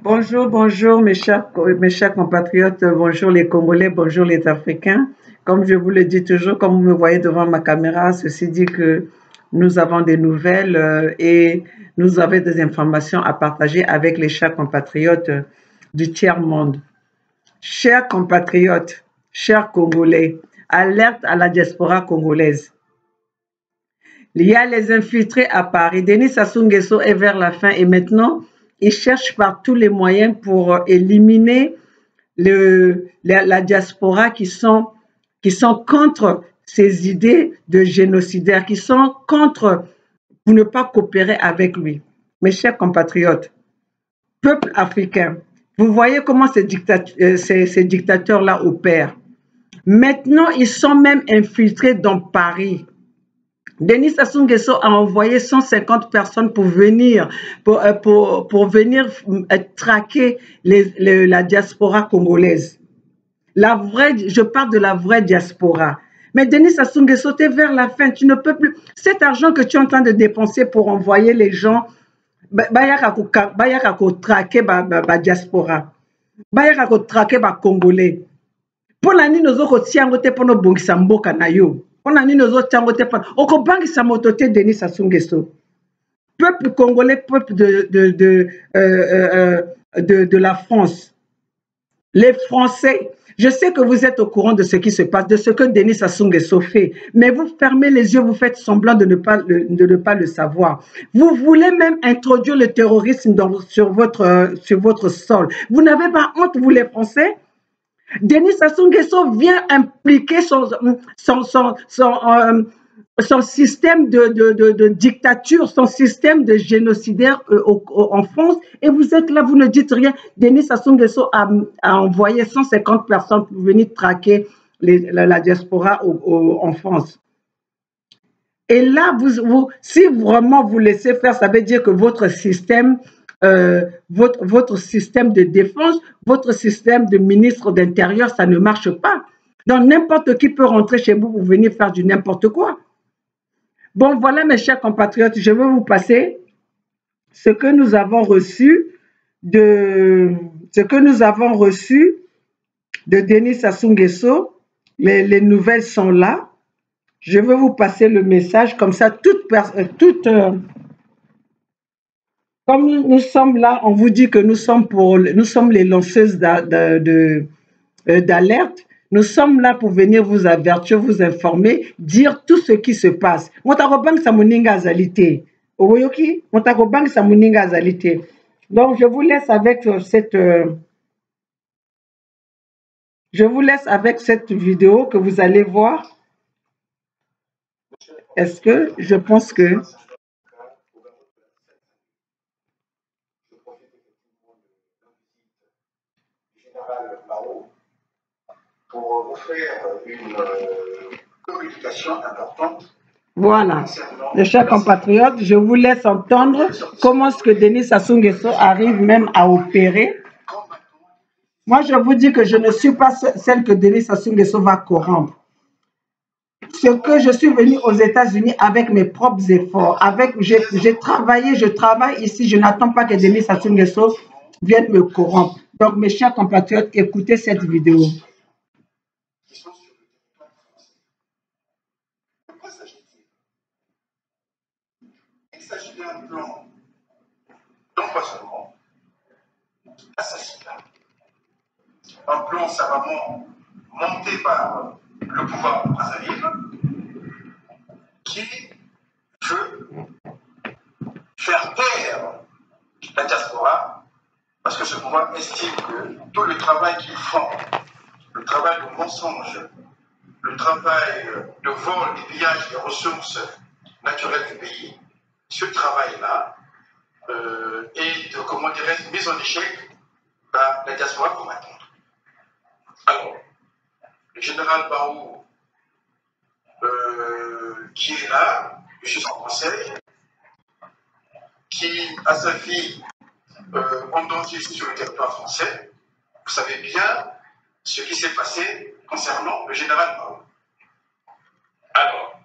Bonjour, bonjour mes chers compatriotes, bonjour les Congolais, bonjour les Africains. Comme je vous le dis toujours, comme vous me voyez devant ma caméra, ceci dit que nous avons des nouvelles et nous avons des informations à partager avec les chers compatriotes du tiers-monde. Chers compatriotes, chers Congolais, alerte à la diaspora congolaise. Il y a les infiltrés à Paris. Denis Sassou Nguesso est vers la fin et maintenant, il cherche par tous les moyens pour éliminer la diaspora qui sont contre ces idées de génocidaires, qui sont contre pour ne pas coopérer avec lui. Mes chers compatriotes, peuple africain, vous voyez comment ces dictateurs-là opèrent. Maintenant, ils sont même infiltrés dans Paris. Denis Sassou Nguesso a envoyé 150 personnes pour venir, traquer la diaspora congolaise. Je parle de la vraie diaspora. Mais Denis Sassou Nguesso, tu es vers la fin, tu ne peux plus. Cet argent que tu es en train de dépenser pour envoyer les gens, traquer la diaspora, traquer les Congolais. Pour l'année, nous avons pour nos bongisa mboka na yo. Pour l'année, nous avons oko bangisa motote Denis Sassou Nguesso. Peuple congolais, peuple de la France. Les Français, je sais que vous êtes au courant de ce qui se passe, de ce que Denis Sassou Nguesso fait, mais vous fermez les yeux, vous faites semblant de ne pas le savoir. Vous voulez même introduire le terrorisme sur votre sol. Vous n'avez pas honte, vous les Français? Denis Sassou Nguesso vient impliquer son système de dictature, son système de génocidaire en France, et vous êtes là, vous ne dites rien. Denis Sassou Nguesso a envoyé 150 personnes pour venir traquer la diaspora en France. Et là, si vraiment vous laissez faire, ça veut dire que votre système de défense, votre système de ministre d'Intérieur, ça ne marche pas. Donc, n'importe qui peut rentrer chez vous pour venir faire du n'importe quoi. Bon, voilà, mes chers compatriotes, je vais vous passer ce que nous avons reçu de Denis Sassou Nguesso. Les nouvelles sont là. Je vais vous passer le message, comme ça, comme nous sommes là, on vous dit que nous sommes les lanceuses d'alerte. Nous sommes là pour venir vous avertir, vous informer, dire tout ce qui se passe. Donc, je vous laisse avec cette vidéo que vous allez voir. Est-ce que je pense que pour vous faire une communication importante. Voilà. Les chers compatriotes, je vous laisse entendre comment est-ce que Denis Sassou Nguesso arrive même à opérer. Moi, je vous dis que je ne suis pas celle que Denis Sassou Nguesso va corrompre. Ce que je suis venue aux États-Unis avec mes propres efforts. J'ai travaillé, je travaille ici. Je n'attends pas que Denis Sassou Nguesso vienne me corrompre. Donc, mes chers compatriotes, écoutez cette vidéo. Il s'agit d'un plan d'empoisonnement, assassinat. Un plan savamment monté par le pouvoir de Brazzaville qui veut faire taire la diaspora parce que ce pouvoir estime que tout le travail qu'ils font, le travail de mensonge, le travail de vol et pillage des ressources naturelles du pays, ce travail-là est, comment dirais-je, mise en échec par la diaspora combattante. Alors, le général Barou, qui est là, je suis en conseil, qui a sa fille en danger sur le territoire français, vous savez bien ce qui s'est passé concernant le général Barou. Alors,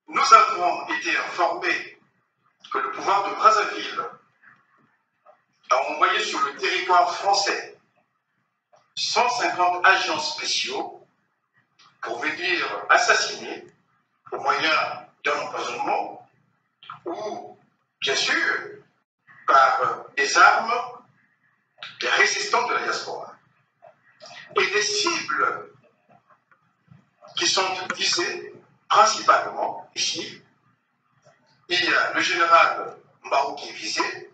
nous avons été informés que le pouvoir de Brazzaville a envoyé sur le territoire français 150 agents spéciaux pour venir assassiner au moyen d'un empoisonnement ou, bien sûr, par des armes des résistants de la diaspora. Et les cibles qui sont visées principalement ici, il y a le général Mao qui est visé,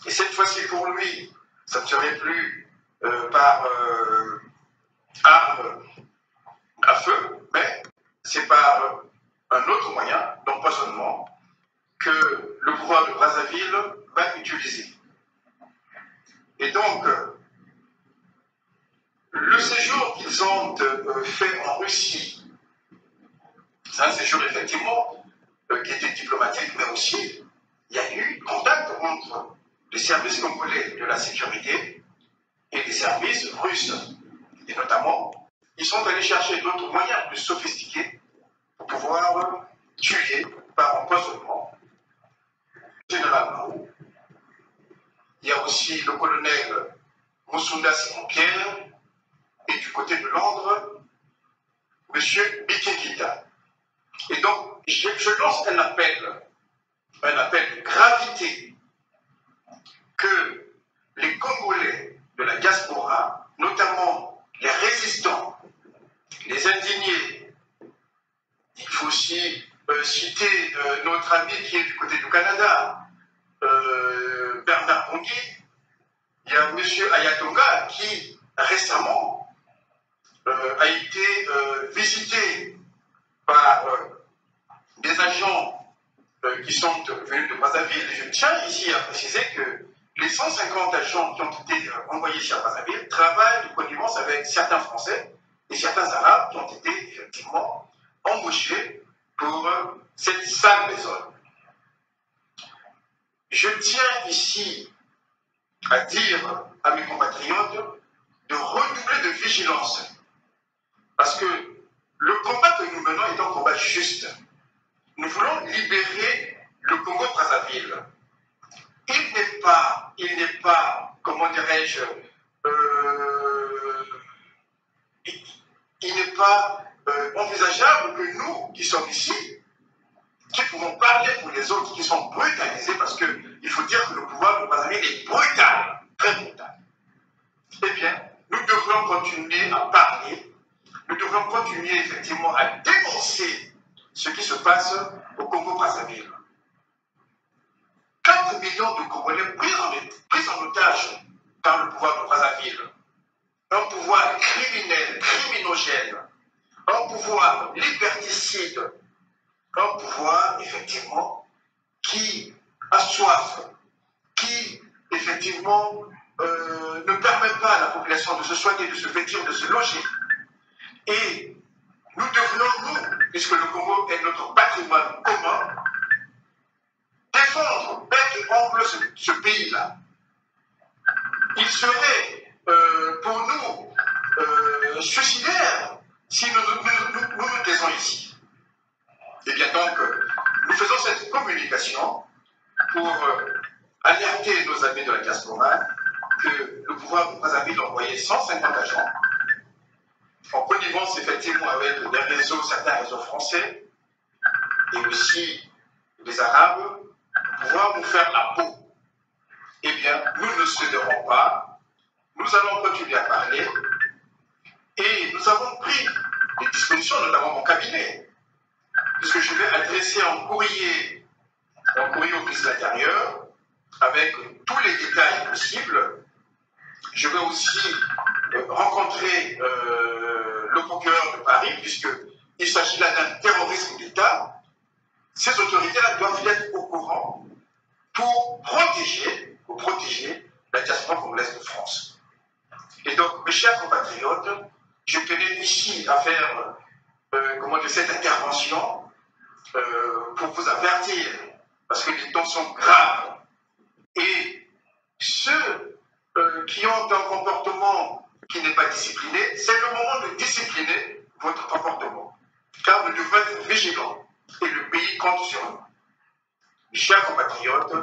et cette fois-ci pour lui, ça ne serait plus par arme à feu, mais c'est par un autre moyen d'empoisonnement que le pouvoir de Brazzaville va utiliser. Et donc, le séjour qu'ils ont fait en Russie, c'est un séjour effectivement qui était diplomatique, mais aussi il y a eu contact entre les services congolais de la sécurité et les services russes. Et notamment, ils sont allés chercher d'autres moyens plus sophistiqués pour pouvoir tuer par empoisonnement le général Mao. Il y a aussi le colonel Moussunda Simon-Pierre et du côté de Londres, M. Bikingita. Et donc, je lance un appel de gravité que les Congolais de la diaspora, notamment les résistants, les indignés, il faut aussi citer notre ami qui est du côté du Canada, Bernard Bongui, il y a M. Ayatonga qui récemment a été visité par des agents qui sont venus de Brazzaville. Je tiens ici à préciser que les 150 agents qui ont été envoyés ici à Brazzaville travaillent de connivence avec certains Français et certains Arabes qui ont été effectivement embauchés pour cette sale maison. Je tiens ici à dire à mes compatriotes de redoubler de vigilance parce que le combat que nous menons est un combat juste. Nous voulons libérer le Congo-Brazzaville. Il n'est pas, comment dirais-je, il n'est pas envisageable que nous, qui sommes ici, qui pouvons parler pour les autres, qui sont brutalisés, parce qu'il faut dire que le pouvoir de Brazzaville est brutal, très brutal. Eh bien, nous devrions continuer à parler, nous devrions continuer effectivement à dénoncer ce qui se passe au Congo-Brazzaville. 4 millions de Congolais pris en otage par le pouvoir de Brazzaville. Un pouvoir criminel, criminogène, un pouvoir liberticide, un pouvoir effectivement qui a soif, qui effectivement ne permet pas à la population de se soigner, de se vêtir, de se loger. Et nous devrions, nous, puisque le Congo est notre patrimoine commun, défendre bec et ongle ce pays-là. Il serait pour nous suicidaire si nous taisons ici. Et bien donc, nous faisons cette communication pour alerter nos amis de la diaspora que le pouvoir de Brazzaville a envoyé 150 agents en connivence effectivement avec des réseaux, certains réseaux français et aussi les Arabes, pour pouvoir nous faire la peau. Eh bien, nous ne céderons pas, nous allons continuer à parler et nous avons pris des dispositions, notamment mon cabinet, puisque je vais adresser un courrier au ministre de l'Intérieur avec tous les détails possibles. Je vais aussi rencontrer le procureur de Paris, puisqu'il s'agit là d'un terrorisme d'État. Ces autorités-là doivent être au courant pour protéger la diaspora congolaise de France. Et donc, mes chers compatriotes, je tenais ici à faire cette intervention pour vous avertir, parce que les temps sont graves. Et ceux qui ont un comportement qui n'est pas discipliné, c'est le moment de discipliner votre comportement. Car vous devez être vigilants et le pays compte sur nous. Mes chers compatriotes,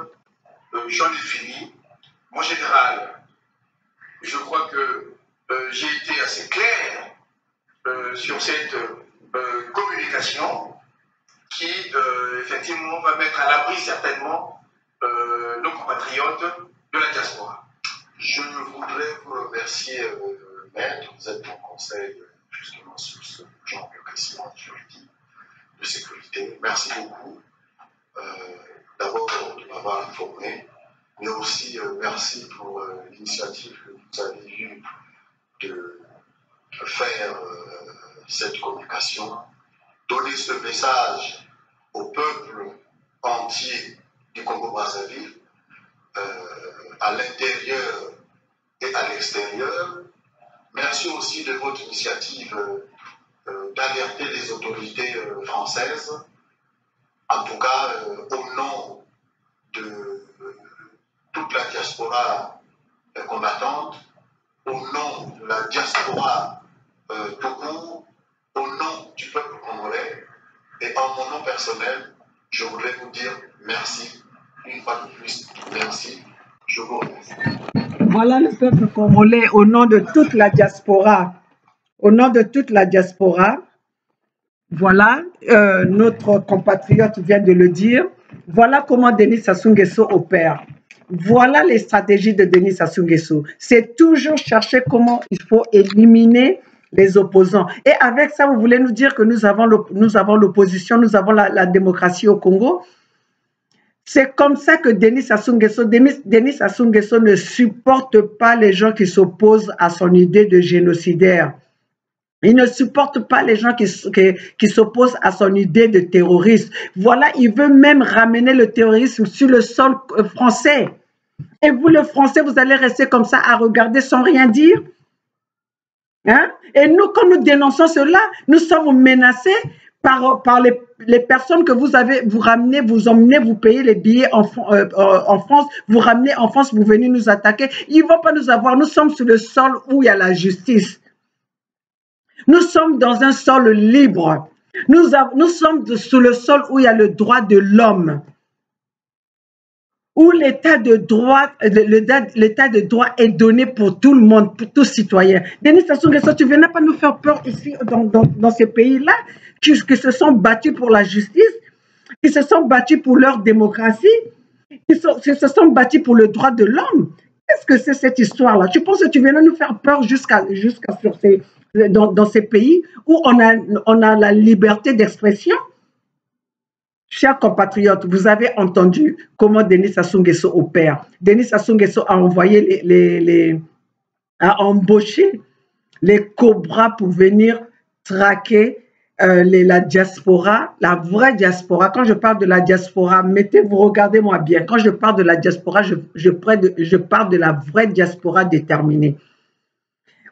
j'en ai fini. mon général, je crois que j'ai été assez clair sur cette communication qui, effectivement, va mettre à l'abri certainement nos compatriotes de la diaspora. Je voudrais vous remercier, Maître, vous êtes mon conseil justement sur ce genre de questions juridiques de sécurité. Merci beaucoup. D'abord de m'avoir informé, mais aussi merci pour l'initiative que vous avez eue de faire cette communication, donner ce message au peuple entier du Congo-Brazzaville, à l'intérieur et à l'extérieur. Merci aussi de votre initiative d'alerter les autorités françaises, en tout cas au nom de toute la diaspora combattante, au nom de la diaspora tout court, au nom du peuple congolais, et en mon nom personnel, je voudrais vous dire merci, une fois de plus, merci, je vous remercie. Voilà le peuple congolais au nom de toute la diaspora. Au nom de toute la diaspora, voilà, notre compatriote vient de le dire. Voilà comment Denis Sassou Nguesso opère. Voilà les stratégies de Denis Sassou Nguesso. C'est toujours chercher comment il faut éliminer les opposants. Et avec ça, vous voulez nous dire que nous avons l'opposition, nous avons la démocratie au Congo. C'est comme ça que Denis Sassou Nguesso ne supporte pas les gens qui s'opposent à son idée de génocidaire. Il ne supporte pas les gens qui s'opposent à son idée de terroriste. Voilà, il veut même ramener le terrorisme sur le sol français. Et vous, les Français, vous allez rester comme ça à regarder sans rien dire. Hein? Et nous, quand nous dénonçons cela, nous sommes menacés par les personnes que vous ramenez, vous emmenez, vous payez les billets en France, vous ramenez en France, vous venez nous attaquer. Ils ne vont pas nous avoir. Nous sommes sur le sol où il y a la justice. Nous sommes dans un sol libre. Nous sommes sur le sol où il y a le droit de l'homme. Où l'état de droit est donné pour tout le monde, pour tout citoyen. Denis Sassou Nguesso, tu ne venais pas nous faire peur ici, dans ces pays-là, qui se sont battus pour la justice, qui se sont battus pour leur démocratie, qui se sont battus pour le droit de l'homme. Qu'est-ce que c'est cette histoire-là? Tu penses que tu venais nous faire peur dans ces pays où on a la liberté d'expression? Chers compatriotes, vous avez entendu comment Denis Sassou Nguesso opère. Denis Sassou Nguesso a envoyé a embauché les cobras pour venir traquer la diaspora, la vraie diaspora. Quand je parle de la diaspora, mettez-vous, regardez-moi bien. Quand je parle de la diaspora, je parle de la vraie diaspora déterminée.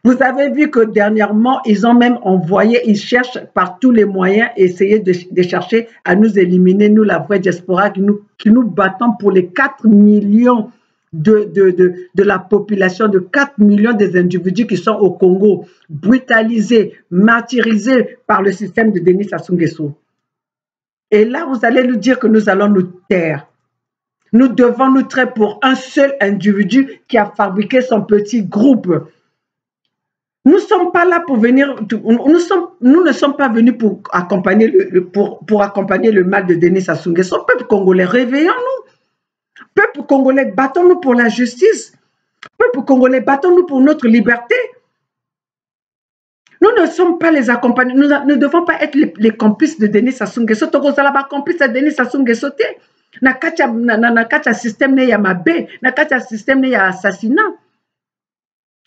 Vous avez vu que dernièrement, ils ont même envoyé, ils cherchent par tous les moyens, essayer de chercher à nous éliminer, nous, la vraie diaspora, qui nous battons pour les 4 millions de la population, de 4 millions des individus qui sont au Congo, brutalisés, martyrisés par le système de Denis Sassou Nguesso. Et là, vous allez nous dire que nous allons nous taire. Nous devons nous taire pour un seul individu qui a fabriqué son petit groupe. Nous ne sommes pas là pour venir, nous ne sommes pas venus pour accompagner le mal de Denis Sassou Nguesso. Peuple congolais, réveillons-nous. Peuple congolais, battons-nous pour la justice. Peuple congolais, battons-nous pour notre liberté. Nous ne sommes pas les accompagnants, nous ne devons pas être les complices de Denis Sassou Nguesso. Tokozala complice de Denis Sassou Nguesso te. Na kacha système ne ya mabe, na kacha système ne ya assassinat.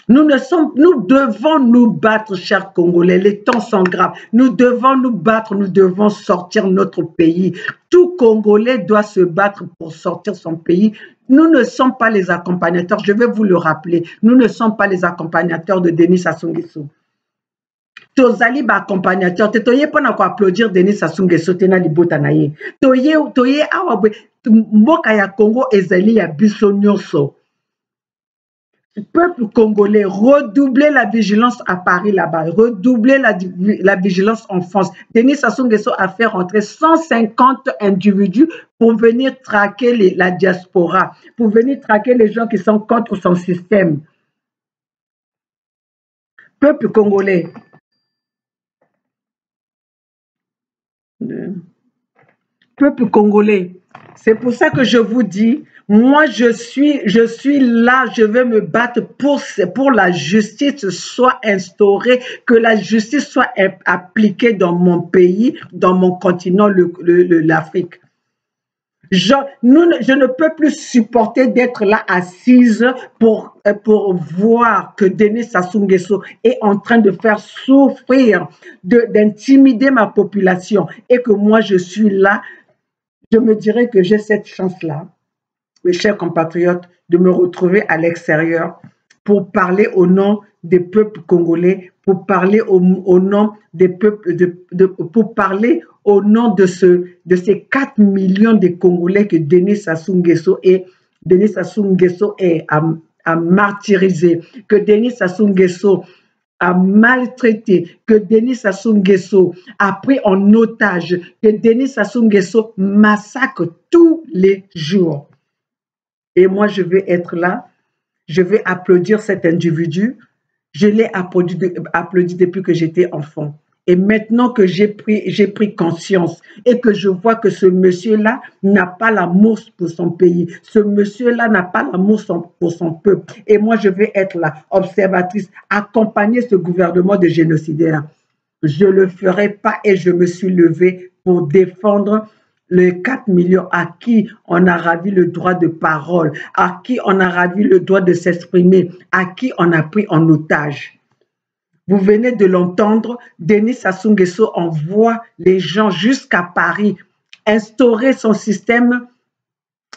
Nous devons nous battre, chers Congolais. Les temps sont graves. Nous devons nous battre. Nous devons sortir notre pays. Tout Congolais doit se battre pour sortir son pays. Nous ne sommes pas les accompagnateurs. Je vais vous le rappeler. Nous ne sommes pas les accompagnateurs de Denis Sassou Nguesso. Tozali ba accompagnateur. Toye pas na applaudir Denis Sassou Nguesso tena libota na ye. Toye awa mboka ya Congo ezali ya biso nyonso. Peuple congolais, redoublez la vigilance à Paris là-bas, redoublez la vigilance en France. Denis Sassou Nguesso a fait rentrer 150 individus pour venir traquer la diaspora, pour venir traquer les gens qui sont contre son système. Peuple congolais. Peuple congolais. C'est pour ça que je vous dis, moi je suis là, je vais me battre pour la justice soit instaurée, que la justice soit appliquée dans mon pays, dans mon continent, l'Afrique. Je ne peux plus supporter d'être là assise pour voir que Denis Sassou Nguesso est en train de faire souffrir, d'intimider ma population et que moi je suis là. Je me dirais que j'ai cette chance-là, mes chers compatriotes, de me retrouver à l'extérieur pour parler au nom des peuples congolais, pour parler au nom des peuples, pour parler au nom de ces 4 millions de Congolais que Denis Sassou Nguesso a martyrisé, que Denis Sassou Nguesso a maltraité, que Denis Sassou Nguesso a pris en otage, que Denis Sassou Nguesso massacre tous les jours. Et moi, je vais être là, je vais applaudir cet individu. Je l'ai applaudi depuis que j'étais enfant. Et maintenant que j'ai pris conscience et que je vois que ce monsieur-là n'a pas l'amour pour son pays, ce monsieur-là n'a pas l'amour pour son peuple. Et moi, je vais être là, observatrice, accompagner ce gouvernement de génocidaires. Je ne le ferai pas et je me suis levée pour défendre les 4 millions à qui on a ravi le droit de parole, à qui on a ravi le droit de s'exprimer, à qui on a pris en otage. Vous venez de l'entendre, Denis Sassou Nguesso envoie les gens jusqu'à Paris, instaurer son système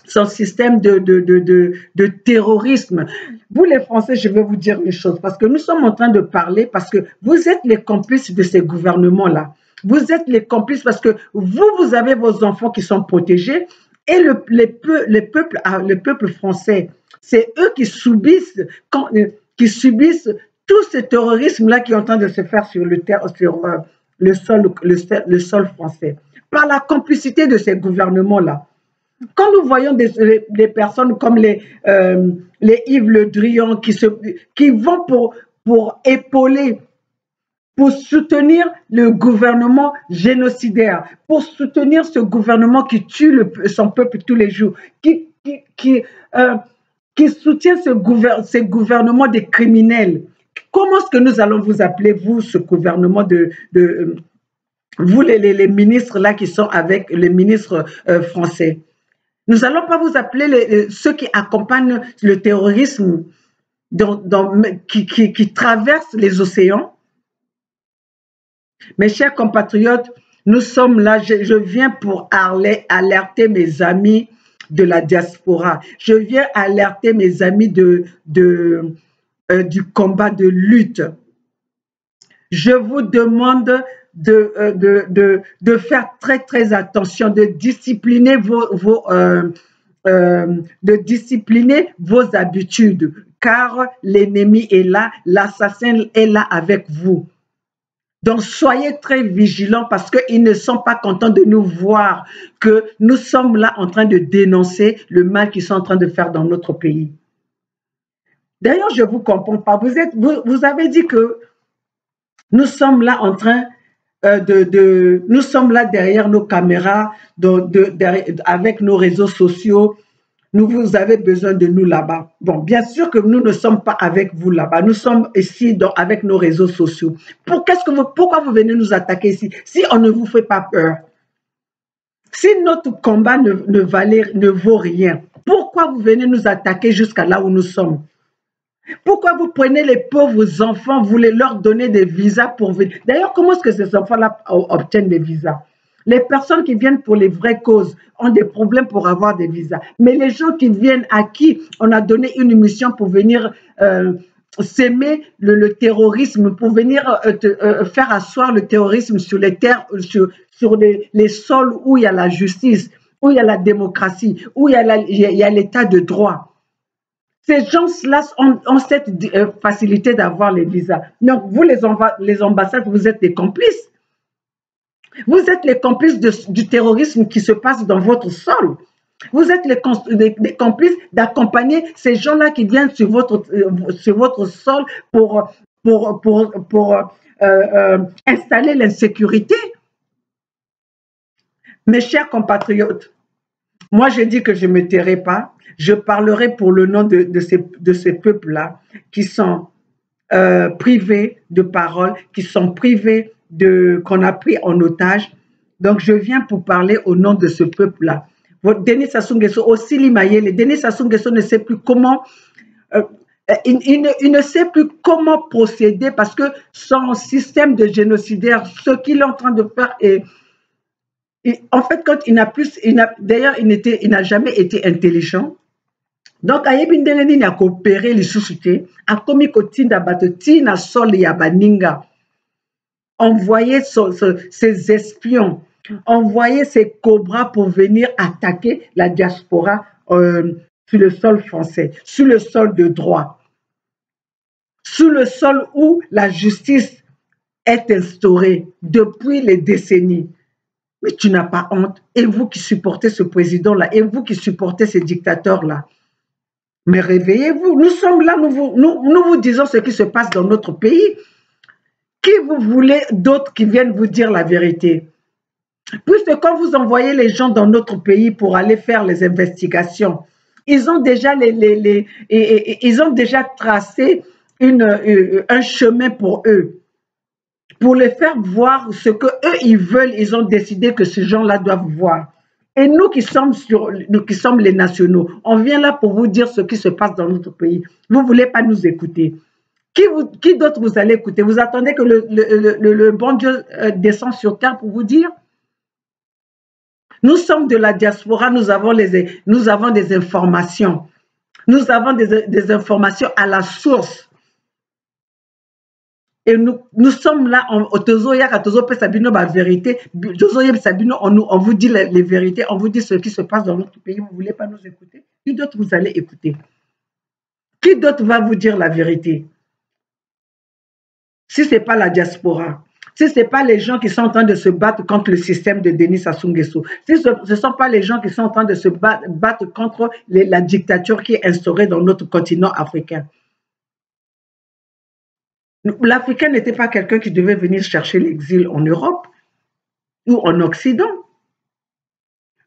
de terrorisme. Vous les Français, je vais vous dire une chose, parce que nous sommes en train de parler, parce que vous êtes les complices de ces gouvernements-là. Vous êtes les complices parce que vous avez vos enfants qui sont protégés et le peuple français, c'est eux qui subissent tout ce terrorisme-là qui est en train de se faire sur le sol français, par la complicité de ces gouvernements-là. Quand nous voyons des personnes comme les Yves Le Drian qui vont pour épauler, pour soutenir le gouvernement génocidaire, pour soutenir ce gouvernement qui tue son peuple tous les jours, qui soutient ces gouvernements des criminels. Comment est-ce que nous allons vous appeler, vous, ce gouvernement vous les ministres là qui sont avec les ministres français? Nous n'allons pas vous appeler ceux qui accompagnent le terrorisme qui traverse les océans. Mes chers compatriotes, nous sommes là, je viens pour alerter mes amis de la diaspora. Je viens alerter mes amis du combat de lutte. Je vous demande de faire très très attention, de discipliner vos habitudes, car l'ennemi est là, l'assassin est là avec vous. Donc, soyez très vigilants parce qu'ils ne sont pas contents de nous voir, que nous sommes là en train de dénoncer le mal qu'ils sont en train de faire dans notre pays. D'ailleurs, je ne vous comprends pas. Vous avez dit que nous sommes là en train nous sommes là derrière nos caméras, avec nos réseaux sociaux. Vous avez besoin de nous là-bas. Bon, bien sûr que nous ne sommes pas avec vous là-bas. Nous sommes ici avec nos réseaux sociaux. Pourquoi vous venez nous attaquer ici si on ne vous fait pas peur? Si notre combat ne vaut rien, pourquoi vous venez nous attaquer jusqu'à là où nous sommes? Pourquoi vous prenez les pauvres enfants, vous voulez leur donner des visas pour venir? D'ailleurs, comment est-ce que ces enfants-là obtiennent des visas? Les personnes qui viennent pour les vraies causes ont des problèmes pour avoir des visas. Mais les gens qui viennent à qui on a donné une mission pour venir s'aimer le terrorisme, pour venir faire asseoir le terrorisme sur les terres, sur les sols où il y a la justice, où il y a la démocratie, où il y a l'état de droit. Ces gens-là ont cette facilité d'avoir les visas. Donc, vous, les ambassades, vous êtes des complices. Vous êtes les complices du terrorisme qui se passe dans votre sol. Vous êtes les complices d'accompagner ces gens-là qui viennent sur votre sol pour installer l'insécurité. Mes chers compatriotes, moi je dis que je ne me tairai pas, je parlerai pour le nom de ces peuples-là qui sont privés de parole, qui sont privés qu'on a pris en otage. Donc je viens pour parler au nom de ce peuple-là. Denis Sassou Nguesso, aussi Limayele, Denis Sassou Nguesso ne sait plus comment, il ne sait plus comment procéder parce que son système de génocidaire, ce qu'il est en train de faire est... En fait, quand d'ailleurs, il n'a jamais été intelligent. Donc, il a coopéré les sous-cités, a commis kotinda batotina sol yabaninga, envoyé ses espions, envoyé ses cobras pour venir attaquer la diaspora sur le sol français, sur le sol de droit, sur le sol où la justice est instaurée depuis les décennies. Mais tu n'as pas honte. Et vous qui supportez ce président-là, et vous qui supportez ces dictateurs-là, mais réveillez-vous. Nous sommes là, nous vous disons ce qui se passe dans notre pays. Qui vous voulez d'autres qui viennent vous dire la vérité? Puisque quand vous envoyez les gens dans notre pays pour aller faire les investigations, ils ont déjà, ils ont déjà tracé un chemin pour eux. Pour les faire voir ce qu'eux, ils veulent, ils ont décidé que ces gens-là doivent voir. Et nous qui sommes les nationaux, on vient là pour vous dire ce qui se passe dans notre pays. Vous ne voulez pas nous écouter. Qui d'autre vous allez écouter? Vous attendez que le bon Dieu descende sur terre pour vous dire? Nous sommes de la diaspora, nous avons des informations. Nous avons des informations à la source. Et nous sommes là, on vous dit les vérités, on vous dit ce qui se passe dans notre pays, vous ne voulez pas nous écouter. Qui d'autre vous allez écouter? Qui d'autre va vous dire la vérité? Si ce n'est pas la diaspora, si ce n'est pas les gens qui sont en train de se battre contre le système de Denis Sassou Nguesso, si ce ne sont pas les gens qui sont en train de se battre contre la dictature qui est instaurée dans notre continent africain. L'Africain n'était pas quelqu'un qui devait venir chercher l'exil en Europe ou en Occident.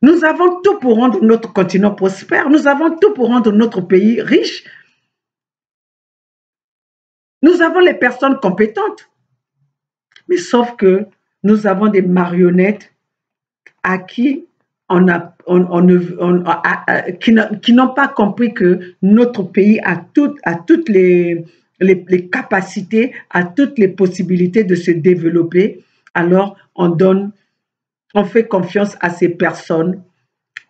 Nous avons tout pour rendre notre continent prospère. Nous avons tout pour rendre notre pays riche. Nous avons les personnes compétentes. Mais sauf que nous avons des marionnettes à qui qui n'ont pas compris que notre pays a toutes les capacités, a toutes les possibilités de se développer. Alors, on fait confiance à ces personnes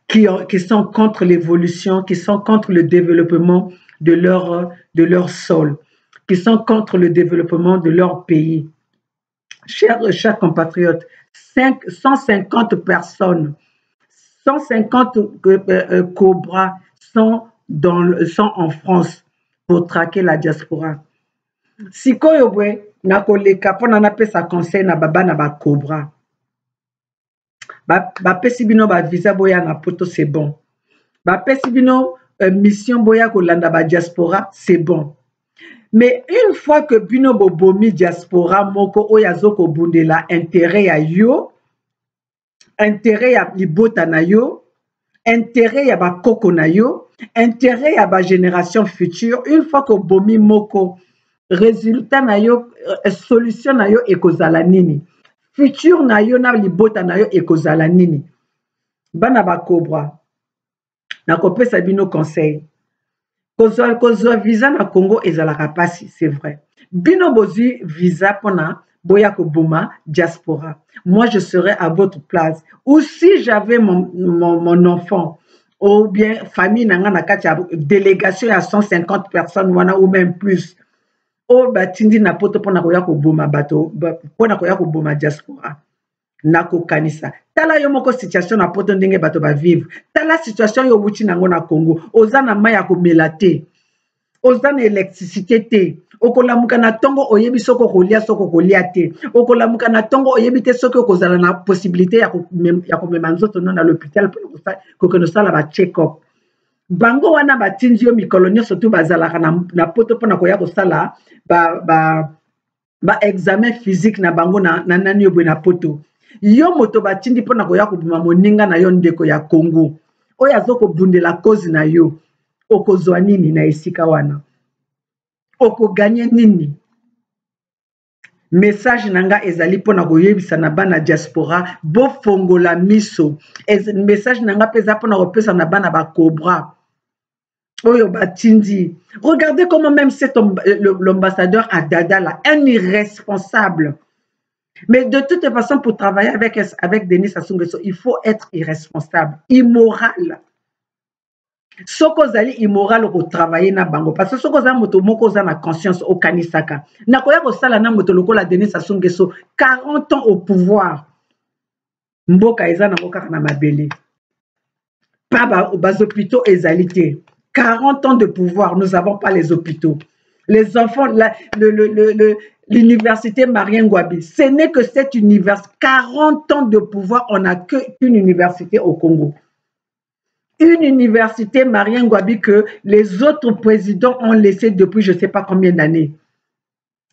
qui sont contre l'évolution, qui sont contre le développement de leur sol, qui sont contre le développement de leur pays. Chers compatriotes, 150 personnes, 150 cobras sont en France pour traquer la diaspora. Si koyobwe na koleka pona na pesa conseil na baba na ba cobra. Ba pesi bino ba visa boya na poto, c'est bon. Ba pesi bino mission boya kolanda ba diaspora, c'est bon. Mais une fois que bino bobomi diaspora moko oyazo ko bundela intérêt ya yo, intérêt ya libota na yo, intérêt ya ba koko na yo, intérêt ya ba génération future, une fois que bomi moko résultat na yo, solution na yo ekozala nini, futur na yo na libota na yo ekozala nini. Bana ba cobra na kopesa bino conseil. Kozwa visa na Congo ezalaka pasi, c'est vrai. Bino bozi visa pona boya ko boma diaspora. Moi je serais à votre place. Ou si j'avais mon enfant ou bien famille nanga na kati ya délégation à 150 personnes wana ou même plus. O batindi na poto pona koya ko boma bato pona koya ko boma diaspora. Nako kanisa. Tala yo moko situation na poto ndenge bato ba vivre. Tala situation yo wuti nango na Congo. Oza na maya ko melate. oza na électricité te okolamuka na ntongo oyebi soki okolia soki okolia te okolamuka na ntongo oyebi te soki okozala na possibilité ya komema nzoto no na l'hôpital mpona kokende osala ba check-up bango wana batindi yo mikolo nyonso tu bazalaka na poto mpona koya kosala ba examen physique na bango na nani yo boye na poto yo moto batindi mpona koya kobima moninga na yo ndeko ya Congo oyo azokobundela cause na yo okozwa nini na esika wana okoganye nini message nanga ezali mpona koyebisa na bana diaspora bofongola miso message nanga mpe eza mpona kopesa na bana bakobra oyo batindi regardez comment même l'ambassadeur à Dadala un irresponsable mais de toute façon pour travailler avec Denis Sassou Nguesso il faut être irresponsable immoral soko zali immoral ko travailler na bango parce que soko za moto moko za na conscience au kanisaka na koya ko sala na moto lokola Denis Sassou Nguesso 40 ans au pouvoir mboka eza na mboka na mabele pas bas hôpitaux ezalité 40 ans de pouvoir nous n'avons pas les hôpitaux les enfants l'université Marien Ngouabi ce n'est que cette université 40 ans de pouvoir on n'a qu'une université au Congo. Une université Marien Ngouabi que les autres présidents ont laissé depuis je ne sais pas combien d'années.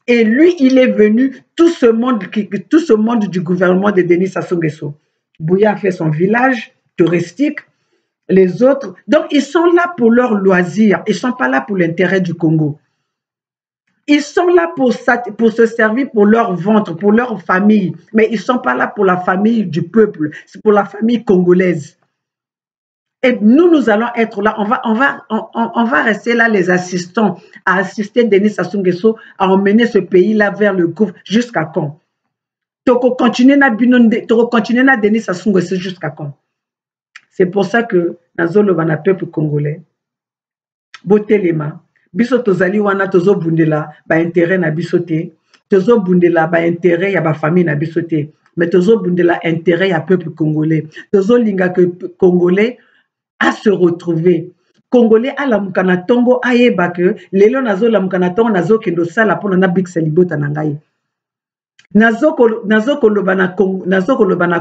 Et lui, il est venu, tout ce monde du gouvernement de Denis Sassou Nguesso. Bouya a fait son village touristique, les autres. Donc, ils sont là pour leur loisir. Ils ne sont pas là pour l'intérêt du Congo. Ils sont là pour se servir pour leur ventre, pour leur famille. Mais ils ne sont pas là pour la famille du peuple. C'est pour la famille congolaise. Et nous allons être là, on va rester là les assistants, à assister Denis Sassou Nguesso à emmener ce pays-là vers le gouffre jusqu'à quand? Toko continuer na Denis Sassou Nguesso jusqu'à quand? C'est pour ça que nazolo bana peuple congolais, botelema, biso tozali wana tozo bundela ba intérêt na bisoté, tozo bundela ba intérêt ya ba famille na bisoté, mais tozo bundela intérêt ya peuple congolais, tozo linga que congolais à se retrouver. Congolais à la mukana tongo ayeba que lelo nazo la mukana tongo nazo kendo sala pona na big celibota nangai. Nazo kolobana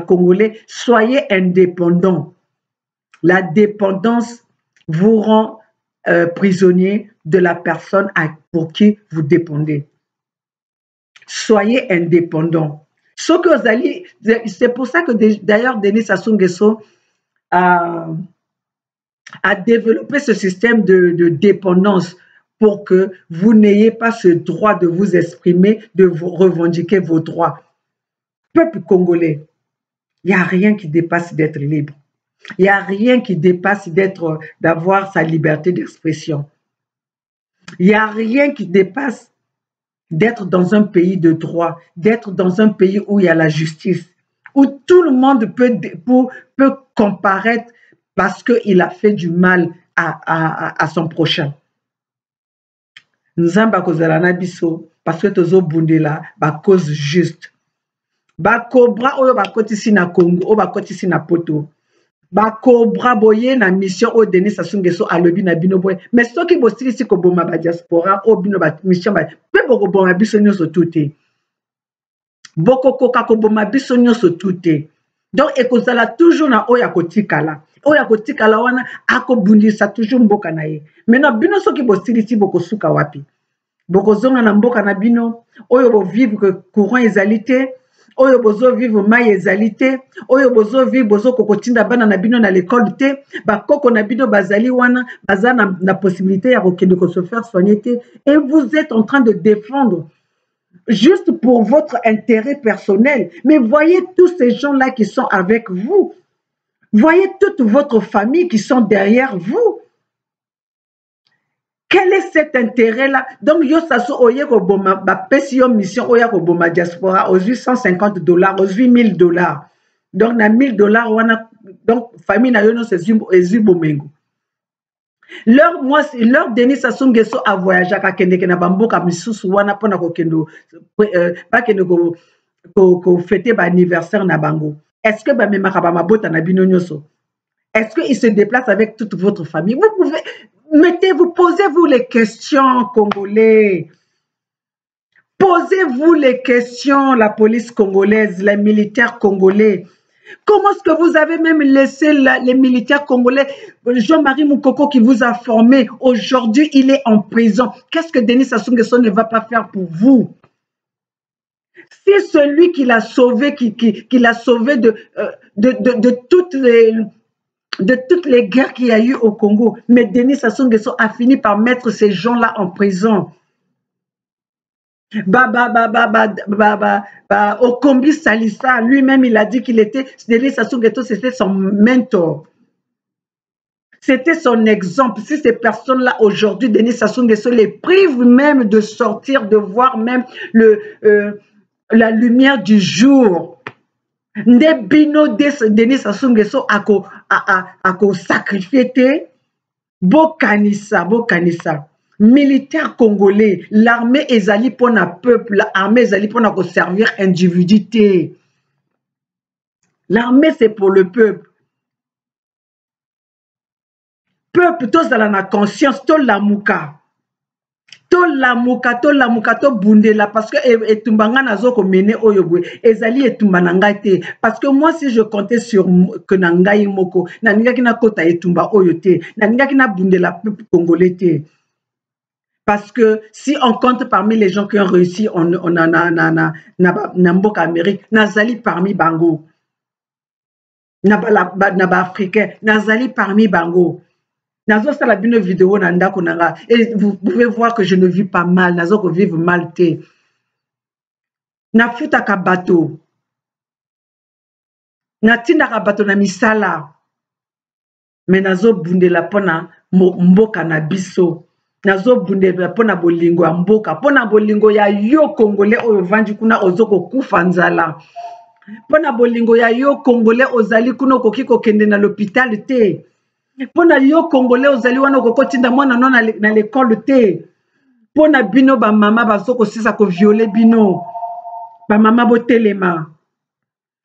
congolais soyez indépendants. La dépendance vous rend prisonnier de la personne pour qui vous dépendez. Soyez indépendants. C'est pour ça que d'ailleurs Denis Sassou Nguesso à développer ce système de dépendance pour que vous n'ayez pas ce droit de vous exprimer, de vous revendiquer vos droits. Peuple congolais, il n'y a rien qui dépasse d'être libre. Il n'y a rien qui dépasse d'avoir sa liberté d'expression. Il n'y a rien qui dépasse d'être dans un pays de droit, d'être dans un pays où il y a la justice, où tout le monde peut comparaître parce qu'il a fait du mal à son prochain. Nzamba kozalana biso parce que tozo bundela ba cause juste. Ba cobra oyo ba kotisi na Congo, o ba kotisi na poto. Ba cobra boye na mission o Denis Sassou Nguesso alobi na bino boye. Mais soki bosilisi ko boma ba diaspora o bino ba mission ba pe boko boma biso nyonso tuté. Boko koka ko boma biso nyonso tuté. Donc ekozala toujours na oya kotikala. Oya kotikala wana akobundisa toujours mboka na ye. Maintenant bino soki bosilisi boko suka wapi. Boko zonga na mboka na bino oyo bo vivre courant ezalité, oyo bozo vivre mai ezalité, oyo bozo vivre bozo kokotinda bana na bino na l'école té, ba koko na bino bazali wana bazana na possibilité ya kokende ko se faire soigner té, et vous êtes en train de défendre juste pour votre intérêt personnel. Mais voyez tous ces gens-là qui sont avec vous. Voyez toute votre famille qui sont derrière vous. Quel est cet intérêt-là? Donc, yo sasso oye ko boma ba pesi yo mission oya ko boma diaspora aux $850, aux $8,000. Donc na $1,000 wana donc famille na yo no c'est ezubomengo. Leur Denis Sassou Nguesso a voyagé à kende na bamboka misusu wana pona ko kendo ba kende ko fêter ba anniversaire na bango. Est-ce que ba memaka ba mabota na bino nyoso? Est-ce qu'il se déplace avec toute votre famille? Vous pouvez Mettez-vous, posez-vous les questions, Congolais. Posez-vous les questions, la police congolaise, les militaires congolais. Comment est-ce que vous avez même laissé les militaires congolais, Jean-Marie Moukoko qui vous a formé, aujourd'hui il est en prison. Qu'est-ce que Denis Sassou Nguesso ne va pas faire pour vous? Si celui qui l'a sauvé, qui l'a sauvé de toutes les guerres qu'il y a eu au Congo, mais Denis Sassou Nguesso a fini par mettre ces gens-là en prison. Okombi Salissa, lui-même, il a dit qu'il était, Denis Sassou Nguesso, c'était son mentor. C'était son exemple. Si ces personnes-là, aujourd'hui, Denis Sassou Nguesso les privent même de sortir, de voir même la lumière du jour. Ndebino Denis Sassou Nguesso a sacrifié Bokanissa. Militaire congolais, l'armée ezali pour le peuple, l'armée ezali pour nous servir individualité. L'armée c'est pour le peuple. Peuple, tous dans la conscience, tout l'amuka. To bundela parce que etumbanga nazo ko mene oyobwe ezali etumbananga te parce que moi si je comptais sur que nangai moko na ningaki na kota etumba oyote na ningaki na bundela peuple congolais te. Parce que si on compte parmi les gens qui ont réussi, on a Namboka Amérique, Nazali parmi Bango. Naba Africain, Nazali parmi Bango. Nazo ça la une vidéo nanda konanga et vous pouvez voir que je ne vis pas mal, nazo ko vivre mal te. Na futa ka bateau. Na tinda ka bateau na misala. Mais nazo bundela pona mboka na biso. Nazo bundela pona bolingo ya mboka, pona bolingo ya yo Congolais oyo vandi kuna ozoko kufa nzala. Pona bolingo ya yo Congolais ozali kuna koki kokende na l'hôpital te. Pona yo Congolais ozali wana kokotinda mwana na l'école te. Pona bino ba mama bazoko sisa ko violer bino. Ba mama botelema.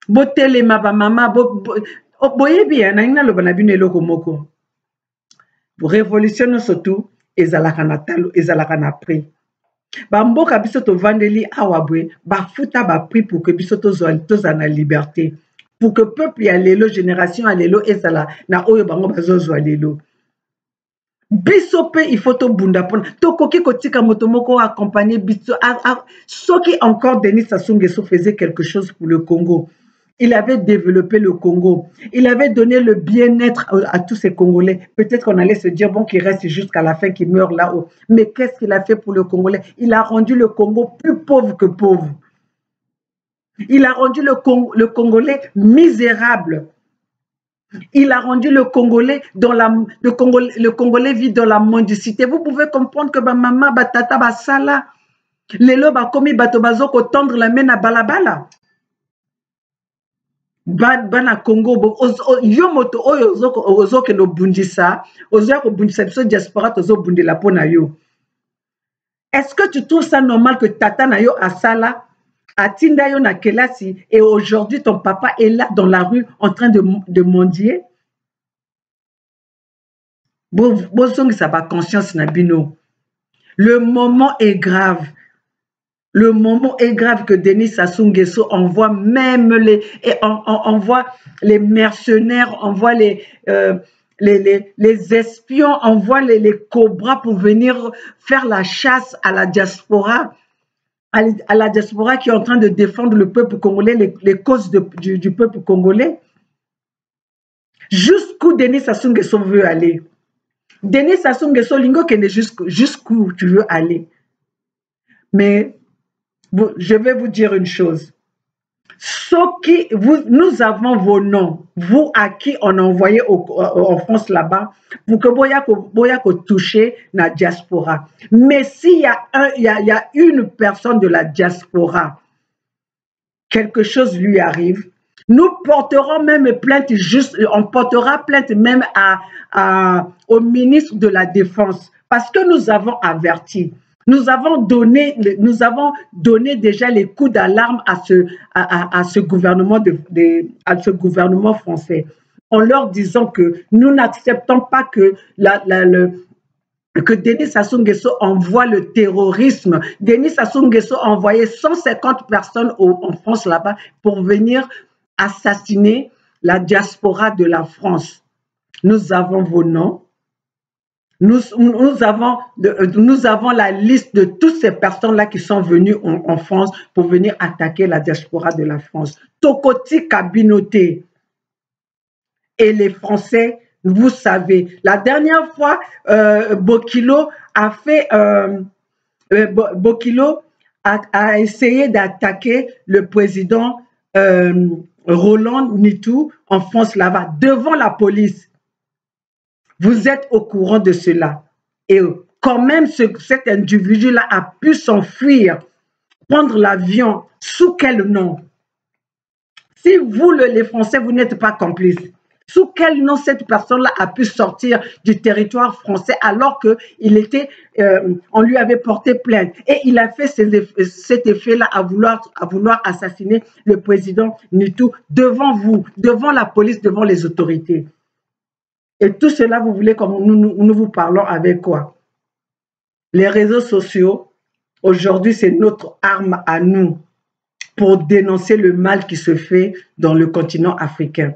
Botelema ba mama boyebi na ina lo bana bino eloko moko. Révolution surtout ezalaka na talo ezalaka na prix. Ba mboka biso to vandeli awabwe ba futa ba prix pour que biso to na liberté. Pour que peuple ya lelo génération ya lelo ezala na oyo bango bazozwa lelo. Biso pe il faut to bunda pona to koki kotika moto moko accompagner biso soki encore Denis Sassou Nguesso faisait quelque chose pour le Congo. Il avait développé le Congo. Il avait donné le bien-être à tous ces Congolais. Peut-être qu'on allait se dire, bon, qu'il reste jusqu'à la fin, qu'il meurt là-haut. Mais qu'est-ce qu'il a fait pour le Congolais? Il a rendu le Congo plus pauvre que pauvre. Il a rendu le Congolais misérable. Il a rendu le Congolais le Congolais vit dans la mendicité. Vous pouvez comprendre que ma maman, ba tata, ba sala, lelo ba komi bato bazoko tendre la main à balabala. Bana Congo yo moto oyo ozoko no bundisa ozoko bundisa biso diaspora tozo bundela pona yo. Est-ce que tu trouves ça normal que tata na yo asala atinda yo na kelasi et aujourd'hui ton papa est là dans la rue en train de mendier? Bozongi ça va conscience na bino. Le moment est grave. Le moment est grave que Denis Sassou Nguesso envoie même envoie les mercenaires, envoie les espions, envoie les cobras pour venir faire la chasse à la diaspora. À la diaspora qui est en train de défendre le peuple congolais, les causes du peuple congolais. Jusqu'où Denis Sassou Nguesso veut aller? Denis Sassou Nguesso, lingo kende jusqu'où tu veux aller? Mais je vais vous dire une chose. Nous avons vos noms, vous à qui on a envoyé en France là-bas, pour que boya toucher la diaspora. Mais s'il y a une personne de la diaspora, quelque chose lui arrive, nous porterons même plainte, on portera plainte même au ministre de la Défense, parce que nous avons averti. Nous avons donné déjà les coups d'alarme à ce gouvernement à ce gouvernement français, en leur disant que nous n'acceptons pas que que Denis Sassou Nguesso envoie le terrorisme. Denis Sassou Nguesso a envoyé 150 personnes en France là-bas pour venir assassiner la diaspora de la France. Nous avons vos noms. Nous avons la liste de toutes ces personnes-là qui sont venues en France pour venir attaquer la diaspora de la France. Tokoti Kabinoté. Et les Français, vous savez, la dernière fois, Bokilo a essayé d'attaquer le président Roland Nitou en France là-bas, devant la police. Vous êtes au courant de cela. Et quand même, cet individu-là a pu s'enfuir, prendre l'avion. Sous quel nom? Si vous, les Français, vous n'êtes pas complices, sous quel nom cette personne-là a pu sortir du territoire français alors qu'il était, on lui avait porté plainte et il a fait cet effet-là à vouloir assassiner le président Nitou devant vous, devant la police, devant les autorités. Et tout cela, vous voulez que nous vous parlons avec quoi? Les réseaux sociaux, aujourd'hui, c'est notre arme à nous pour dénoncer le mal qui se fait dans le continent africain.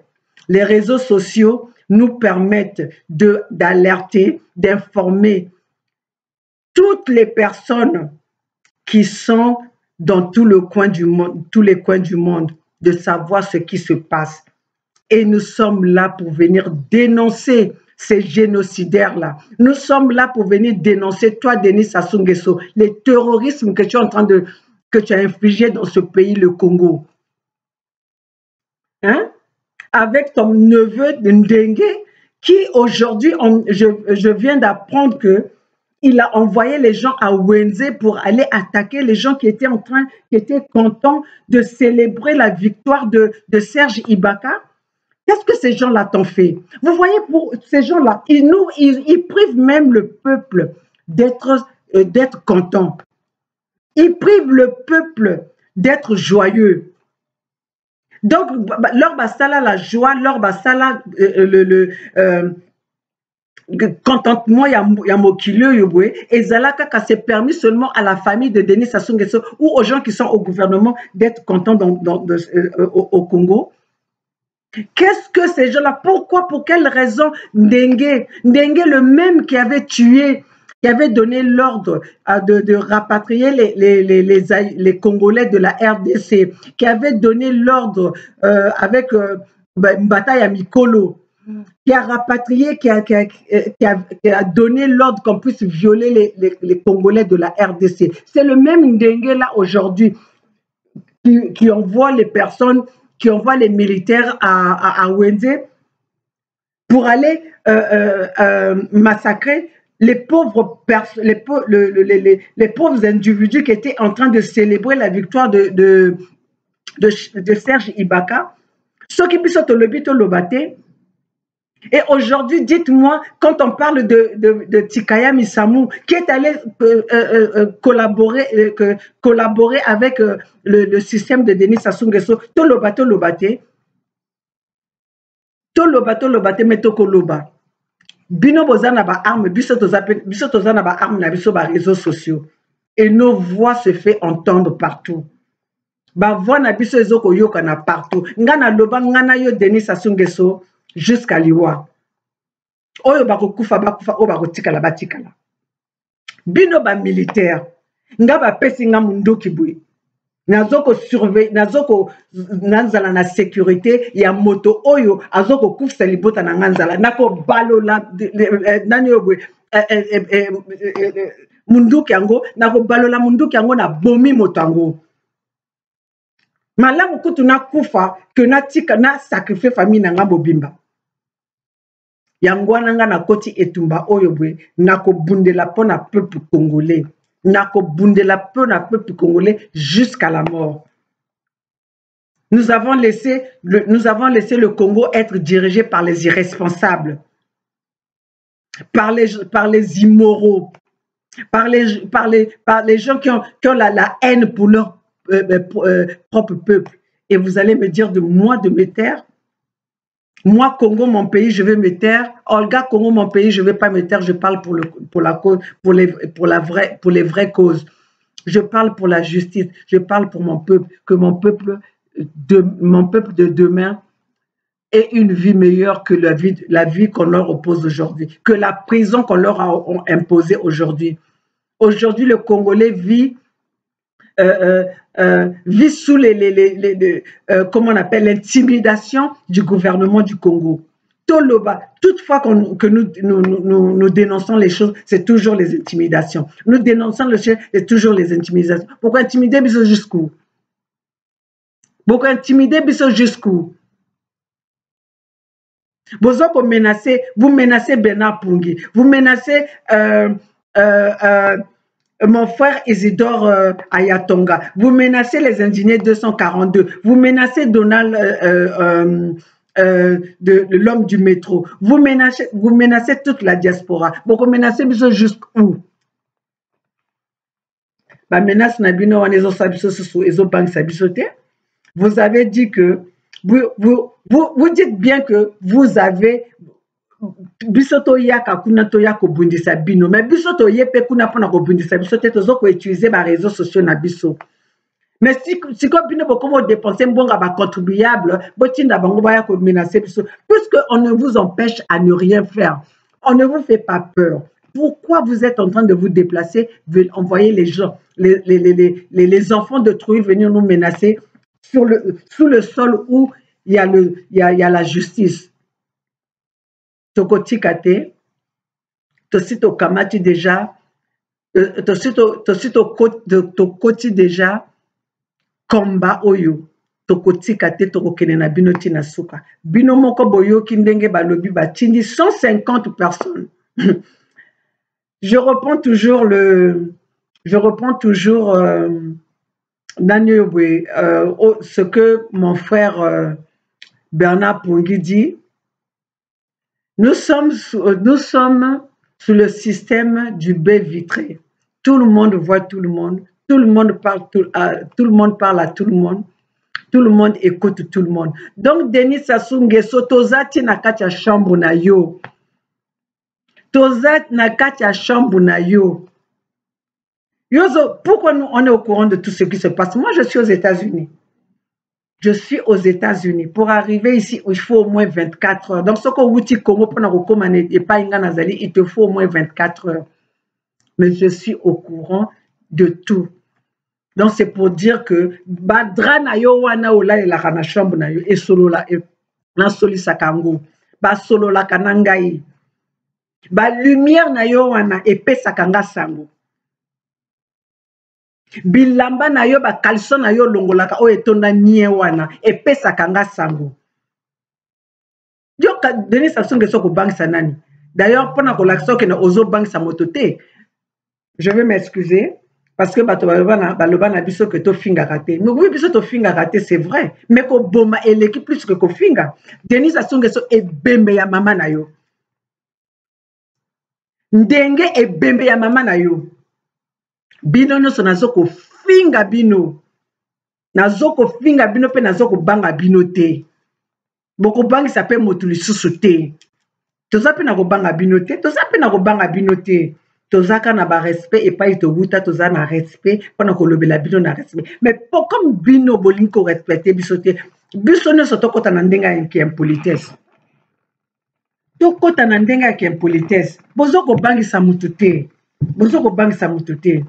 Les réseaux sociaux nous permettent d'alerter, d'informer toutes les personnes qui sont dans tous les coins du monde, de savoir ce qui se passe. Et nous sommes là pour venir dénoncer ces génocidaires-là. Nous sommes là pour venir dénoncer, toi, Denis Sassou Nguesso, les terrorismes que tu es que tu as infligé dans ce pays, le Congo. Hein? Avec ton neveu Ndengue, qui aujourd'hui, je viens d'apprendre qu'il a envoyé les gens à Wenze pour aller attaquer les gens qui étaient contents de célébrer la victoire de Serge Ibaka. Qu'est-ce que ces gens-là t'ont fait? Vous voyez, pour ces gens-là, ils privent même le peuple d'être content. Ils privent le peuple d'être joyeux. Donc, leur basala la joie, leur basala contentement, il y a mokilo yobwe, et Zalaka s'est permis seulement à la famille de Denis Sassou Nguesso ou aux gens qui sont au gouvernement d'être contents au Congo. Qu'est-ce que ces gens-là, pourquoi, pour quelle raison Ndengue, le même qui avait tué, qui avait donné l'ordre de rapatrier les Congolais de la RDC, qui avait donné l'ordre avec Mbata ya Mikolo, qui a rapatrié, qui a donné l'ordre qu'on puisse violer les Congolais de la RDC. C'est le même Ndengue là aujourd'hui qui envoie les personnes, qui envoie les militaires à Wenze pour aller massacrer les pauvres individus qui étaient en train de célébrer la victoire de Serge Ibaka. Ceux qui puissent le bito lobate. Et aujourd'hui, dites-moi, quand on parle de Tikaya Misamou, qui est allé collaborer avec le système de Denis Sassou Nguesso, Tolobate, mais Tokoloba. Bino bozana ba arme, biso tozana ba arme na biso ba réseaux sociaux. Et nos voix se fait entendre partout. Ba voix na biso ezoko yoka na partout. Ngana loba ngana yo Denis Sassou Nguesso jusqu'à Liwa. Oyo bako kufa o bako tikala batikala. Bino ba militaire. Nga ba pesi nga mundoki boy. Nazoko surveiller, nazoko nanzala na sécurité ya moto oyo azoko kufisa libota na nganzala nako balola nani obwe munduki yango nako balola munduki yango na bomi moto yango. Malamu kutu na kufa que na tika na sacrifier famille na ngambo bimba. Yango nanga na koti etumba oyo bwe nako bundela pona peuple congolais. Nako bundela pona peuple congolais jusqu'à la mort. Nous avons laissé le Congo être dirigé par les irresponsables, par les immoraux, par les gens qui ont la haine pour leur propre peuple. Et vous allez me dire de moi de me taire? Moi, Congo, mon pays, je vais me taire. Olga, Congo, mon pays, je ne vais pas me taire. Je parle pour la cause, pour les vraies causes. Je parle pour la justice. Je parle pour mon peuple. Que mon peuple de demain ait une vie meilleure que la vie qu'on leur oppose aujourd'hui. Que la prison qu'on leur a imposée aujourd'hui. Aujourd'hui, le Congolais vit sous comment on appelle, l'intimidation du gouvernement du Congo. Toloba, toutefois que nous dénonçons les choses, c'est toujours les intimidations. Nous dénonçons les choses, c'est toujours les intimidations. Pourquoi intimider Biso jusqu'où? Pourquoi intimider Biso jusqu'où? Vous menacez Bernard Pungi, vous menacez mon frère Isidore Ayatonga, vous menacez les indignés 242, vous menacez Donald l'homme du métro, vous menacez toute la diaspora. Vous menacez jusqu'où? Bah, menace Nabino, vous avez dit que vous dites bien que vous avez bisoto yaka kuna to yako bundisa bino, mais bisoto yepe kuna pona ko bundisa bisoto tozo ko utiliser ba réseaux sociaux na biso. Mais si ko bino boko dépenser mbonga ba contribuable botinda bango ba yako menacer biso, puisque on ne vous empêche à ne rien faire. On ne vous fait pas peur. Pourquoi vous êtes en train de vous déplacer, envoyer les gens, les enfants de Trouille venir nous menacer sous le sol où il y a la justice? Tokoti kate, tosito kamati déjà, tosito koti déjà, combat oyo, tokoti kate tokokene na bino tina suka. Bino moko boyo kindenge balobi batindi 150 personnes. Je reprends toujours ce que mon frère Bernard Pungi dit. Nous sommes sous le système du baie vitré. Tout le monde voit tout le monde. Tout le monde parle à tout le monde. Tout le monde écoute tout le monde. Donc, Denis Sassou Nguesso, tozati na kati ya chambre na yo. Tozati na kati ya chambre na yo. Yozo, pourquoi nous, on est au courant de tout ce qui se passe? Moi, je suis aux États-Unis. Je suis aux États-Unis. Pour arriver ici, il faut au moins 24 heures. Donc, ce que vous dites, il te faut au moins 24 heures. Mais je suis au courant de tout. Donc, c'est pour dire que Badra na yo wana ola la kana chambre na yo et solo la na soli sakango. Ba solo la kanangai. Ba lumière na yo wana epesa kanga sango. Bilamba na yo ba kalson na yo longolaka o etonda nie wana epesa kanga sango. Yo ka Denis Sassou Nguesso ko bangisa nani. D'ailleurs pendant ko lakso ke na ozo bangisa mototé. Je vais m'excuser parce que bato baloba na biso que to finga raté. Mais oui biso to finga raté c'est vrai, mais ko boma eleki plus que ko finga. Denis Sassou Nguesso e bembe ya mama na yo. Ndenge e bembe ya mama na yo. Bino no so nazoko finga bino. Nazoko finga bino pe nazoko banga bino te. Boko bangi sa pe motu lisusu te. Toza pe na ko banga bino te, toza pe na ko banga bino te. Toza ka na ba respect et pas ito buta toza na respect pona ko lobela bino na respect. Mais comme bino bolingi ko respecter biso te, biso no so tokota na ndenga ki impolitesse. Tokota na ndenga ki impolitesse. Bozoko bangi sa mutu te. Bozoko bangi sa mutu te.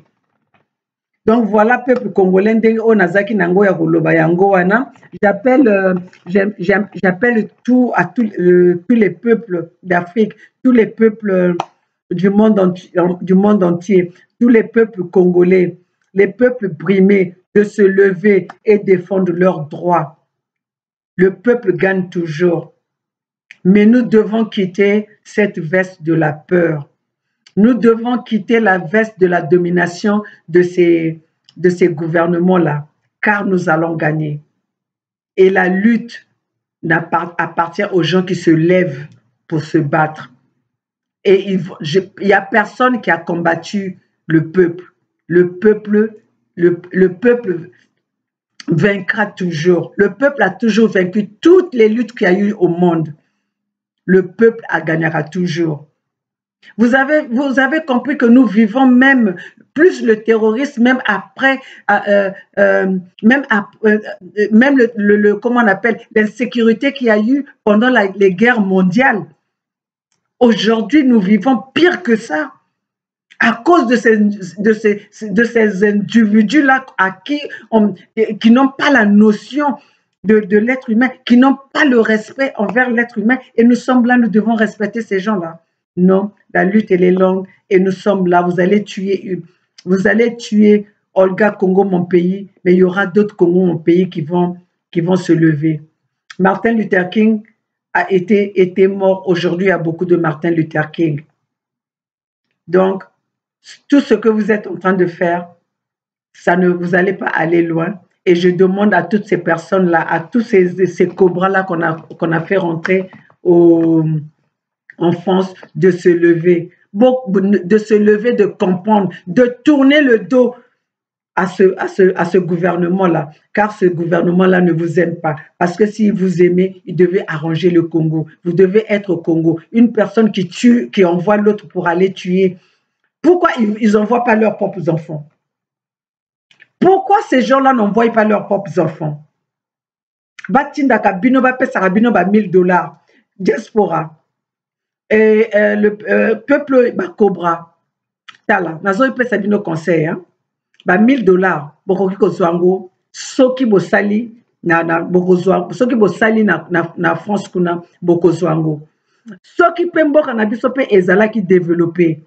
Donc voilà, peuple congolais, onazaki nango ya koloba yango wana. J'appelle tous les peuples d'Afrique, tous les peuples du monde entier, tous les peuples congolais, les peuples brimés, de se lever et défendre leurs droits. Le peuple gagne toujours. Mais nous devons quitter cette veste de la peur. Nous devons quitter la veste de la domination de ces gouvernements-là, car nous allons gagner. Et la lutte appartient aux gens qui se lèvent pour se battre. Et il n'y a personne qui a combattu le peuple. Le peuple vaincra toujours. Le peuple a toujours vaincu toutes les luttes qu'il y a eu au monde. Le peuple gagnera toujours. Vous avez compris que nous vivons même plus le terrorisme, même après, comment on appelle, l'insécurité qu'il y a eu pendant les guerres mondiales. Aujourd'hui, nous vivons pire que ça. À cause de ces individus-là qui n'ont pas la notion de l'être humain, qui n'ont pas le respect envers l'être humain. Et nous sommes là, nous devons respecter ces gens-là. Non, la lutte, elle est longue et nous sommes là. Vous allez tuer Olga Congo, mon pays, mais il y aura d'autres Congo, mon pays, qui vont se lever. Martin Luther King a été mort. Aujourd'hui, il y a beaucoup de Martin Luther King. Donc, tout ce que vous êtes en train de faire, vous n'allez pas aller loin. Et je demande à toutes ces personnes-là, à tous ces cobras-là qu'on a fait rentrer en France, de se lever, de comprendre, de tourner le dos à ce gouvernement-là, car ce gouvernement-là ne vous aime pas. Parce que s'il vous aimait, il devait arranger le Congo. Vous devez être au Congo. Une personne qui tue, qui envoie l'autre pour aller tuer. Pourquoi ils n'envoient pas leurs propres enfants? Pourquoi ces gens-là n'envoient pas leurs propres enfants? Batindaka bino ba pesa bino ba $1000 diaspora et le peuple ba cobra tala nazo pesa bino conseil hein ba $1000 bokoki kozwango soki bosali na bokozwa soki bosali na France kuna bokozwango soki pe mboka na biso pe ezalaki développé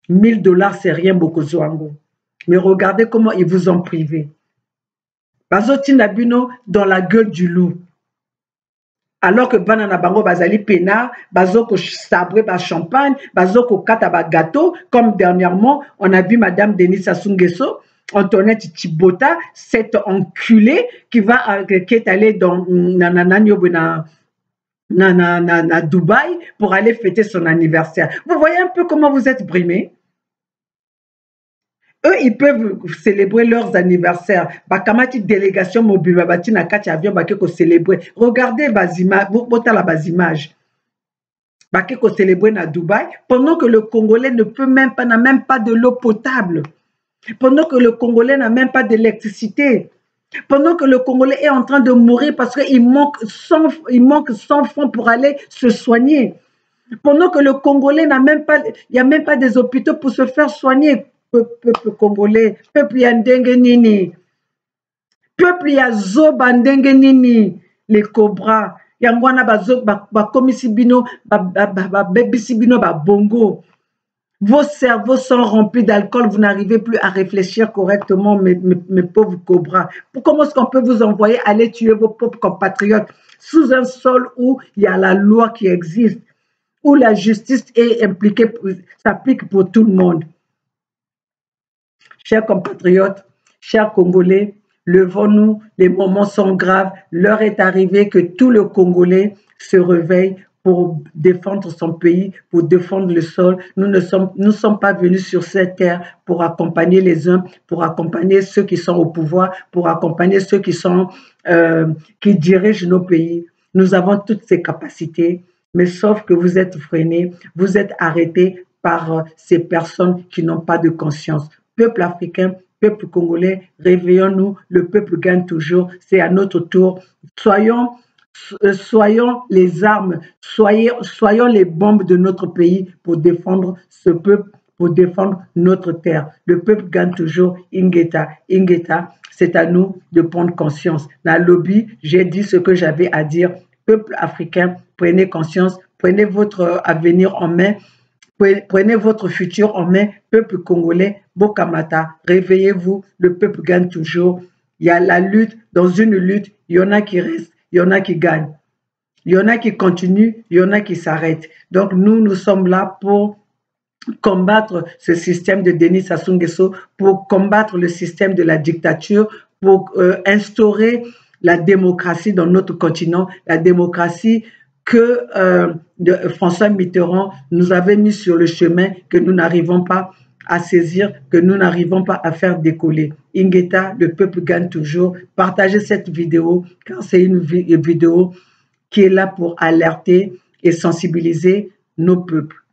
$1000 c'est rien bokozwango. Mais regardez comment ils vous ont privé. Bazo tinda bino dans la gueule du loup. Alors que banana bango bazali pena, bazo ko sabre ba champagne, bazo ko kata ba gâteau, comme dernièrement, on a vu Madame Denis Sassou Nguesso, Antoinette Tchibota, cette enculée qui est allée dans na Dubaï pour aller fêter son anniversaire. Vous voyez un peu comment vous êtes brimés? Eux, ils peuvent célébrer leurs anniversaires. Bakamati délégation mobile, babati na kati avion bakeko célébrer. Regardez bazima, bota la bazimage. Bakeko célébrer na Dubaï pendant que le Congolais n'a même pas de l'eau potable. Pendant que le Congolais n'a même pas d'électricité. Pendant que le Congolais est en train de mourir parce qu'il manque 100 francs pour aller se soigner. Pendant que le Congolais n'a même pas, il n'y a même pas des hôpitaux pour se faire soigner. Peuple congolais, peuple ya ndenge nini, peuple ya zoba ndenge nini, les cobras, yangwana ba komisi bino, ba bebisi bino ba bongo. Vos cerveaux sont remplis d'alcool, vous n'arrivez plus à réfléchir correctement, mes pauvres cobras. Comment est-ce qu'on peut vous envoyer aller tuer vos propres compatriotes sous un sol où il y a la loi qui existe, où la justice est impliquée, s'applique pour tout le monde? Chers compatriotes, chers Congolais, levons-nous, les moments sont graves, l'heure est arrivée que tout le Congolais se réveille pour défendre son pays, pour défendre le sol. Nous ne sommes pas venus sur cette terre pour accompagner les uns, pour accompagner ceux qui sont au pouvoir, pour accompagner ceux qui dirigent nos pays. Nous avons toutes ces capacités, mais sauf que vous êtes freinés, vous êtes arrêtés par ces personnes qui n'ont pas de conscience. Peuple africain, peuple congolais, réveillons-nous, le peuple gagne toujours, c'est à notre tour. Soyons les armes, soyons les bombes de notre pays pour défendre ce peuple, pour défendre notre terre. Le peuple gagne toujours, Ingeta, c'est à nous de prendre conscience. Dans le lobby, j'ai dit ce que j'avais à dire. Peuple africain, prenez conscience, prenez votre avenir en main, prenez votre futur en main, peuple congolais, Bokamata, réveillez-vous, le peuple gagne toujours. Il y a la lutte, dans une lutte, il y en a qui restent, il y en a qui gagnent. Il y en a qui continuent, il y en a qui s'arrêtent. Donc nous sommes là pour combattre ce système de Denis Sassou Nguesso, pour combattre le système de la dictature, pour instaurer la démocratie dans notre continent, la démocratie que François Mitterrand nous avait mis sur le chemin, que nous n'arrivons pas à saisir que nous n'arrivons pas à faire décoller. Ingeta, le peuple gagne toujours. Partagez cette vidéo car c'est une vidéo qui est là pour alerter et sensibiliser nos peuples.